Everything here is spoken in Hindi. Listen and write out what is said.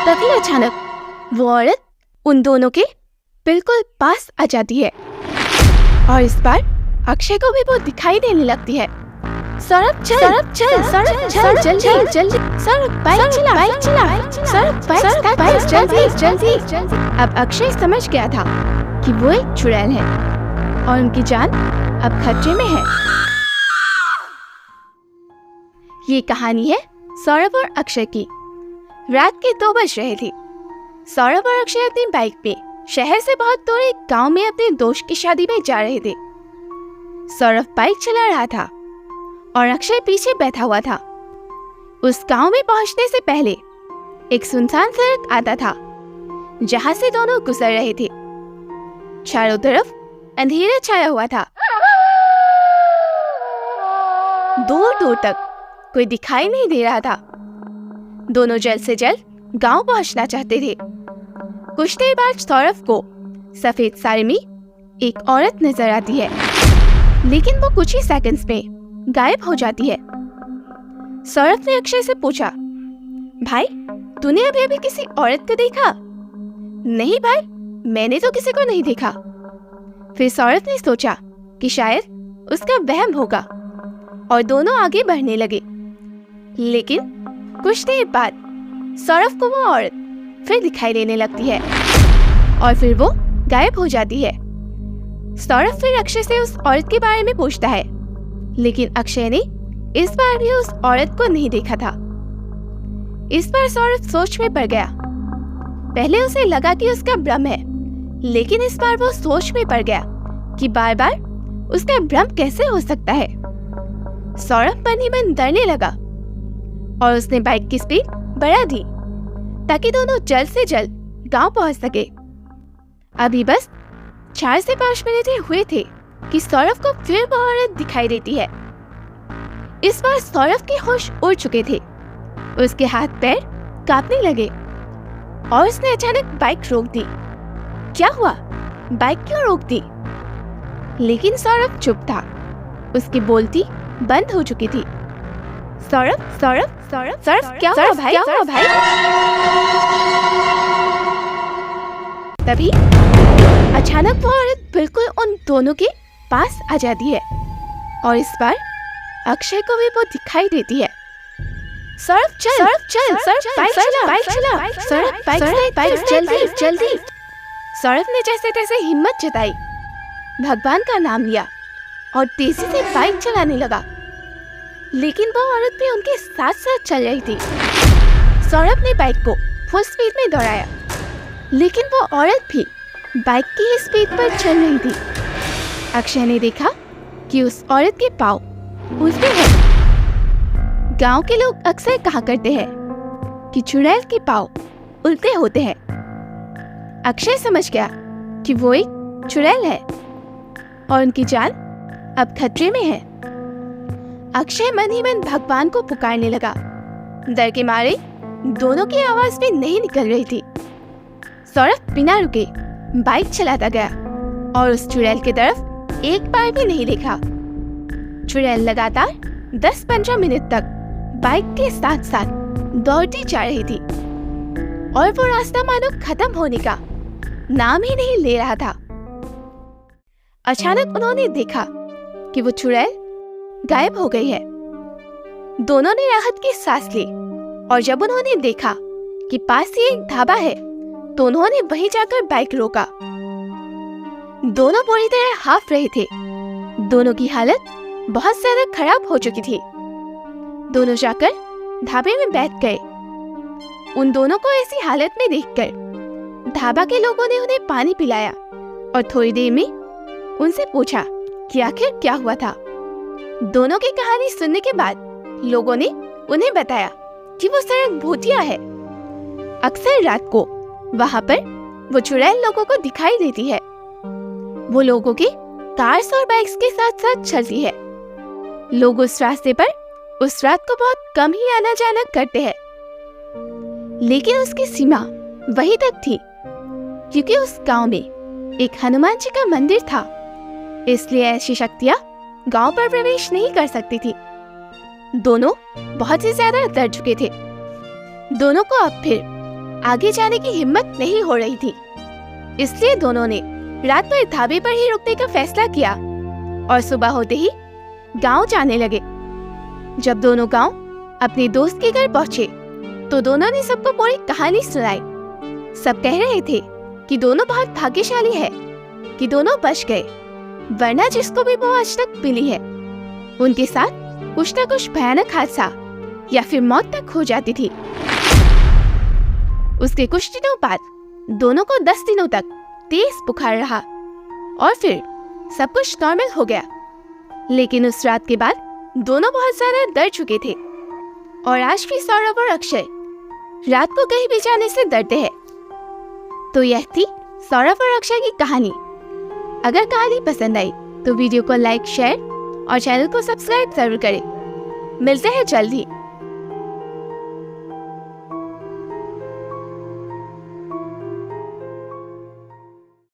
तभी अचानक वो औरत उन दोनों के बिल्कुल पास आ जाती है और इस बार अक्षय को भी वो दिखाई देने लगती है। सौरभ चल, जल्दी, सौरभ बाइक चला, सौरभ बाइक जल्दी। अब अक्षय समझ गया था कि वो एक चुड़ैल है और उनकी जान अब खतरे में है। ये कहानी है सौरभ और अक्षय की। रात के 2 बज रहे थे। सौरभ और अक्षय अपनी बाइक पे शहर से बहुत दूर एक गांव में अपने दोस्त की शादी में जा रहे थे। सौरभ बाइक चला रहा था और अक्षय पीछे बैठा हुआ था। उस गांव में पहुंचने से पहले एक सुनसान सड़क आता था जहां से दोनों गुजर रहे थे। चारों तरफ अंधेरा छाया हुआ था। दूर दूर तक कोई दिखाई नहीं दे रहा था। दोनों जल्द से जल्द गांव पहुंचना चाहते थे। कुछ देर बाद सौरभ को सफेद साड़ी में एक औरत नजर आती है, लेकिन वो कुछ ही सेकंड्स में गायब हो जाती है। सौरभ ने अक्षय से पूछा, भाई तूने अभी अभी किसी औरत को देखा? नहीं भाई, मैंने तो किसी को नहीं देखा। फिर सौरभ ने सोचा कि शायद उसका वहम होगा और दोनों आगे बढ़ने लगे। लेकिन कुछ देर बाद सौरभ को वो औरत फिर दिखाई देने लगती है और फिर वो गायब हो जाती है। सौरभ फिर अक्षय से उस औरत के बारे में पूछता है, लेकिन अक्षय ने इस बार भी उस औरत को नहीं देखा था। इस बार सौरभ सोच में पड़ गया। पहले उसे लगा कि उसका भ्रम है, लेकिन इस बार वो सोच में पड़ गया कि बार बार उसका भ्रम कैसे हो सकता है। सौरभ मन ही मन डरने लगा और उसने बाइक की स्पीड बढ़ा दी ताकि दोनों जल्द से जल्द गांव पहुंच सके। अभी बस 4 से 5 मिनट ही हुए थे कि सौरभ को फिर वो औरत दिखाई देती है। इस बार सौरभ के होश उड़ चुके थे। उसके हाथ पैर कांपने लगे और उसने अचानक बाइक रोक दी। क्या हुआ? बाइक क्यों रोक दी? लेकिन सौरभ चुप था। उसकी बोलती बंद हो चुकी थी। सौरभ क्या हुआ भाई? तभी अचानक वो औरत बिल्कुल उन दोनों के पास आ जाती है और इस बार अक्षय को भी वो दिखाई देती है। सौरभ चल, बाइक जल्दी। सौरभ ने जैसे तैसे हिम्मत जताई, भगवान का नाम लिया और तेजी से बाइक चलाने लगा। लेकिन वो औरत भी उनके साथ साथ चल रही थी। सौरभ ने बाइक को फुल स्पीड में दौड़ाया, लेकिन वो औरत भी बाइक की ही स्पीड पर चल रही थी। अक्षय ने देखा कि उस औरत के पाँव उल्टे हैं। गांव के लोग अक्सर कहा करते हैं कि चुड़ैल के पाँव उल्टे होते हैं। अक्षय समझ गया कि वो एक चुड़ैल है और उनकी जान अब खतरे में है। अक्षय मन ही मन भगवान को पुकारने लगा। डर के मारे दोनों की आवाज भी नहीं निकल रही थी। सौरभ बिना रुके बाइक चलाता गया और उस चुड़ैल की तरफ एक बार भी नहीं देखा। चुड़ैल लगातार 10-15 मिनट तक बाइक के साथ साथ दौड़ती जा रही थी और वो रास्ता मानो खत्म होने का नाम ही नहीं ले रहा था। अचानक उन्होंने देखा कि वो चुड़ैल गायब हो गई है। दोनों ने राहत की सांस ली और जब उन्होंने देखा कि पास ही एक ढाबा है तो उन्होंने वहीं जाकर बाइक रोका। दोनों पूरी तरह हाफ रहे थे। दोनों की हालत बहुत ज्यादा खराब हो चुकी थी। दोनों जाकर ढाबे में बैठ गए। उन दोनों को ऐसी हालत में देखकर ढाबा के लोगों ने उन्हें पानी पिलाया और थोड़ी देर में उनसे पूछा कि आखिर क्या हुआ था। दोनों की कहानी सुनने के बाद लोगों ने उन्हें बताया कि वो सड़क भूतिया है। अक्सर रात को वहाँ पर वो चुड़ैल लोगों को दिखाई देती है। वो लोगों के कार्स और बाइक्स के साथ साथ चलती है। लोग उस रास्ते पर उस रात को बहुत कम ही आना जाना करते हैं, लेकिन उसकी सीमा वहीं तक थी क्योंकि उस गांव में एक हनुमान जी का मंदिर था, इसलिए ऐसी शक्तियां गांव पर प्रवेश नहीं कर सकती थी। दोनों बहुत ही ज्यादा डर चुके थे। दोनों को अब फिर आगे जाने की हिम्मत नहीं हो रही थी, इसलिए दोनों ने रात भर ढाबे पर ही रुकने का फैसला किया और सुबह होते ही गांव जाने लगे। जब दोनों गांव अपने दोस्त के घर पहुंचे तो दोनों ने सबको पूरी कहानी सुनाई। सब कह रहे थे कि दोनों बहुत भाग्यशाली है कि दोनों बच गए, वरना जिसको भी वो आज तक मिली है उनके साथ कुछ न कुछ भयानक हादसा या फिर मौत तक हो जाती थी। उसके कुछ दिनों बाद दोनों को 10 दिनों तक तेज बुखार रहा और फिर सब कुछ नॉर्मल हो गया। लेकिन उस रात के बाद दोनों बहुत ज्यादा डर चुके थे और आज भी सौरभ और अक्षय रात को कहीं भी जाने से डरते हैं। तो यह थी सौरभ और अक्षय की कहानी। अगर कहानी पसंद आई तो वीडियो को लाइक, शेयर और चैनल को सब्सक्राइब जरूर करें। मिलते हैं जल्द ही।